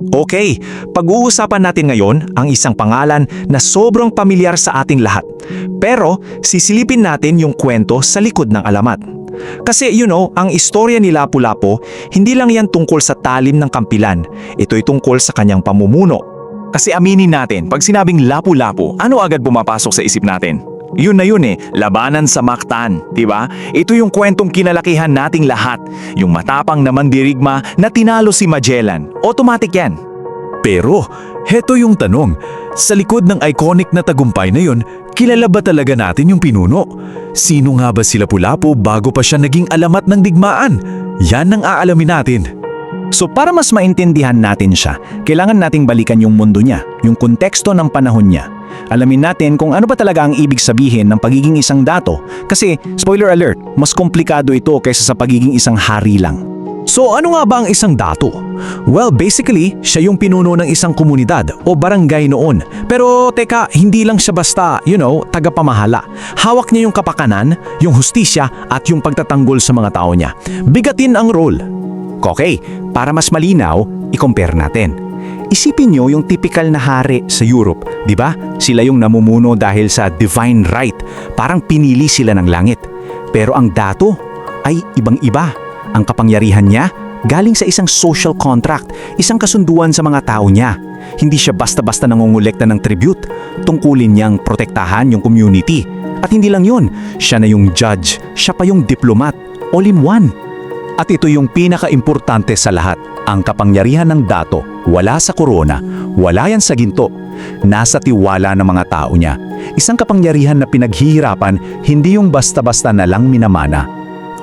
Okay, pag-uusapan natin ngayon ang isang pangalan na sobrang pamilyar sa ating lahat. Pero sisilipin natin yung kwento sa likod ng alamat. Kasi ang istorya ni Lapu-Lapu, hindi lang yan tungkol sa talim ng kampilan. Ito'y tungkol sa kanyang pamumuno. Kasi aminin natin, pag sinabing Lapu-Lapu, ano agad pumapasok sa isip natin? Yun na yun labanan sa Mactan, di ba? Ito yung kwentong kinalakihan nating lahat. Yung matapang na mandirigma na tinalo si Magellan. Automatic yan. Pero, heto yung tanong. Sa likod ng iconic na tagumpay na yun, kilala ba talaga natin yung pinuno? Sino nga ba si Lapu-Lapu bago pa siya naging alamat ng digmaan? Yan ang aalamin natin. So para mas maintindihan natin siya, kailangan nating balikan yung mundo niya, yung konteksto ng panahon niya. Alamin natin kung ano ba talaga ang ibig sabihin ng pagiging isang dato. Kasi, spoiler alert, mas komplikado ito kaysa sa pagiging isang hari lang. So ano nga ba ang isang dato? Well, basically, siya yung pinuno ng isang komunidad o barangay noon. Pero teka, hindi lang siya basta, tagapamahala. Hawak niya yung kapakanan, yung hustisya at yung pagtatanggol sa mga tao niya. Bigatin ang role. Okay, para mas malinaw, i-compare natin. Isipin nyo yung typical na hari sa Europe, di ba? Sila yung namumuno dahil sa divine right, parang pinili sila ng langit. Pero ang dato ay ibang-iba. Ang kapangyarihan niya galing sa isang social contract, isang kasunduan sa mga tao niya. Hindi siya basta-basta nangongolekta ng tribute. Tungkulin niyang protektahan yung community. At hindi lang yun, siya na yung judge, siya pa yung diplomat, all in one. At ito yung pinaka-importante sa lahat, ang kapangyarihan ng dato, wala sa korona, wala yan sa ginto, nasa tiwala ng mga tao niya. Isang kapangyarihan na pinaghihirapan, hindi yung basta-basta na lang minamana.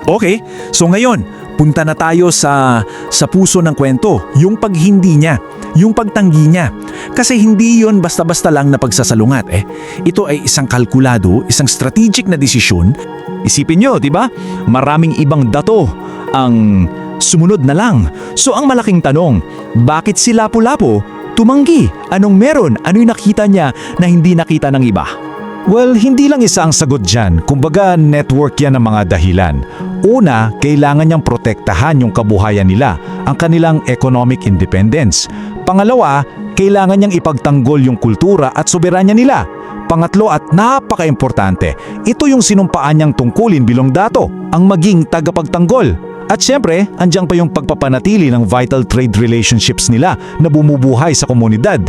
Okay, so ngayon, punta na tayo sa puso ng kwento, yung paghindi niya, yung pagtanggi niya. Kasi hindi yon basta-basta lang na pagsasalungat Ito ay isang kalkulado, isang strategic na desisyon. Isipin nyo, di ba? Maraming ibang dato ang sumunod na lang. So ang malaking tanong, bakit si Lapu-Lapu tumanggi? Anong meron? Ano yung nakita niya na hindi nakita ng iba? Well, hindi lang isa ang sagot dyan. Kumbaga, network yan ng mga dahilan. Una, kailangan niyang protektahan yung kabuhayan nila, ang kanilang economic independence. Pangalawa, kailangan niyang ipagtanggol yung kultura at soberanya nila. Pangatlo at napaka-importante, ito yung sinumpaan niyang tungkulin bilang dato, ang maging tagapagtanggol. At syempre, andiyan pa yung pagpapanatili ng vital trade relationships nila na bumubuhay sa komunidad.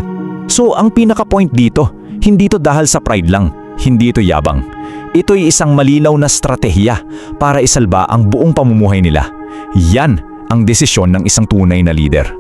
So ang pinaka-point dito, hindi ito dahil sa pride lang, hindi ito yabang. Ito'y isang malinaw na stratehiya para isalba ang buong pamumuhay nila. Yan ang desisyon ng isang tunay na leader.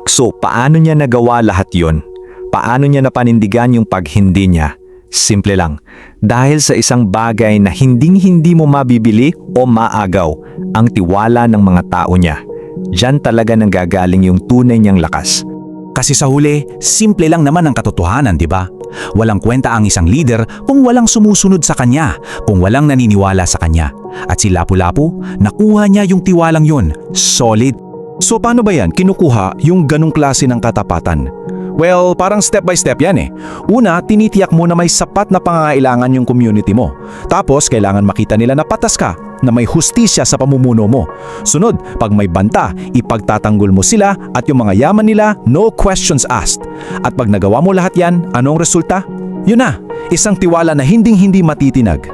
So paano niya nagawa lahat yon? Paano niya napanindigan yung paghindi niya? Simple lang, dahil sa isang bagay na hinding-hindi mo mabibili o maagaw, ang tiwala ng mga tao niya. Diyan talaga nanggagaling yung tunay niyang lakas. Kasi sa huli, simple lang naman ang katotohanan, di ba? Walang kwenta ang isang leader kung walang sumusunod sa kanya, kung walang naniniwala sa kanya. At si Lapu-Lapu, nakuha niya yung tiwalang yun, solid. So paano ba yan? Kinukuha yung ganong klase ng katapatan? Well, parang step by step yan Una, tinitiyak mo na may sapat na pangangailangan yung community mo. Tapos, kailangan makita nila na patas ka, na may hustisya sa pamumuno mo. Sunod, pag may banta, ipagtatanggol mo sila at yung mga yaman nila, no questions asked. At pag nagawa mo lahat yan, anong resulta? Yun na, isang tiwala na hinding-hindi matitinag.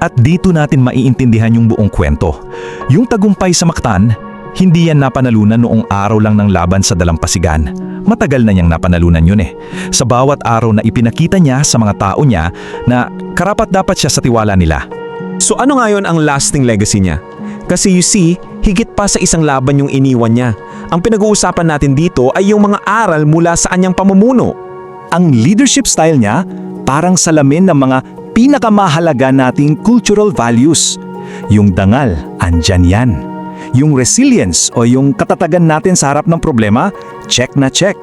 At dito natin maiintindihan yung buong kwento. Yung tagumpay sa Mactan, hindi yan napanalunan noong araw lang ng laban sa dalampasigan. Matagal na niyang napanalunan yun Sa bawat araw na ipinakita niya sa mga tao niya na karapat-dapat siya sa tiwala nila. So ano ngayon ang lasting legacy niya? Kasi you see, higit pa sa isang laban yung iniwan niya. Ang pinag-uusapan natin dito ay yung mga aral mula sa kanyang pamumuno. Ang leadership style niya, parang salamin ng mga pinakamahalaga nating cultural values. Yung dangal, andyan yan. Yung resilience o yung katatagan natin sa harap ng problema, check na check.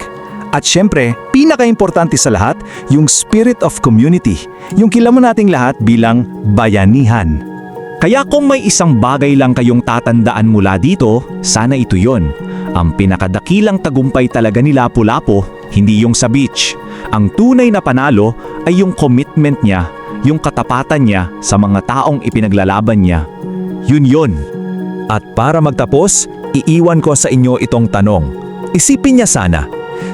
At syempre, pinaka-importante sa lahat, yung spirit of community, yung kilamo nating lahat bilang bayanihan. Kaya kung may isang bagay lang kayong tatandaan mula dito, sana ito yon. Ang pinakadakilang tagumpay talaga ni Lapu-Lapu, hindi yung sa beach. Ang tunay na panalo ay yung commitment niya, yung katapatan niya sa mga taong ipinaglalaban niya. Yun. At para magtapos, iiwan ko sa inyo itong tanong. Isipin niya sana,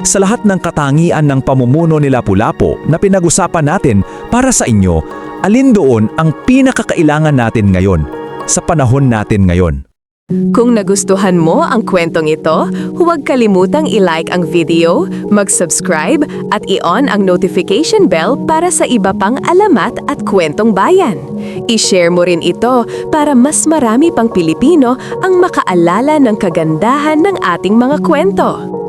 Sa lahat ng katangian ng pamumuno ni Lapu-Lapu na pinag-usapan natin para sa inyo, alin doon ang pinakakailangan natin ngayon, sa panahon natin ngayon? Kung nagustuhan mo ang kwentong ito, huwag kalimutang i-like ang video, mag-subscribe at i-on ang notification bell para sa iba pang alamat at kwentong bayan. I-share mo rin ito para mas marami pang Pilipino ang makaalala ng kagandahan ng ating mga kwento.